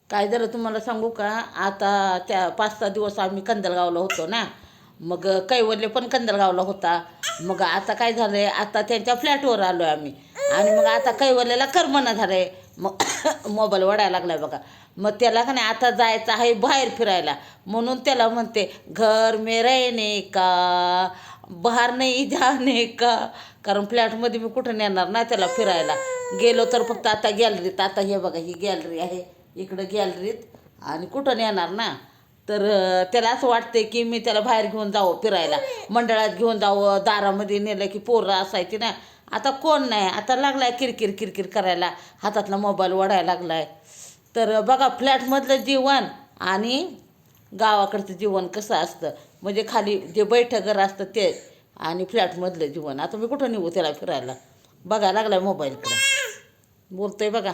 काय झालं तुम्हाला सांगू का? आता त्या 5-6 दिवस आम्ही कंदलगावला होतो ना. मग कैवल्य पण कंदलगावला होता. मग आता काय झालंय, आता त्यांच्या फ्लॅटवर आलो आहे आम्ही. आणि मग आता कैवल्याला करमना झालंय. मग मोबाईल वडायला लागलाय बघा. मग त्याला का नाही आता जायचं आहे बाहेर फिरायला. म्हणून त्याला म्हणते घर में रहने का, बाहेर नाही जाने का. कारण फ्लॅटमध्ये मी कुठं नेणार ना त्याला फिरायला. गेलो तर फक्त आता गॅलरीत. आता हे बघा, ही गॅलरी आहे इकडं गॅलरीत. आणि कुठं नेणार ना. तर त्याला असं वाटतंय की मी त्याला बाहेर घेऊन जावं फिरायला, मंडळात घेऊन जावं. दारामध्ये नेलं की पोरं असायची ना. आता कोण नाही, आता लागलाय किरकिर किरकिर करायला, हातातला मोबाईल वडायला लागलाय. तर बघा फ्लॅटमधलं जीवन आणि गावाकडचं जीवन कसं असतं. म्हणजे खाली जे बैठं घर असतं ते आणि फ्लॅटमधलं जीवन. आता मी कुठं नेऊ त्याला फिरायला. बघा लागलाय मोबाईलकडे, बोलतोय बघा.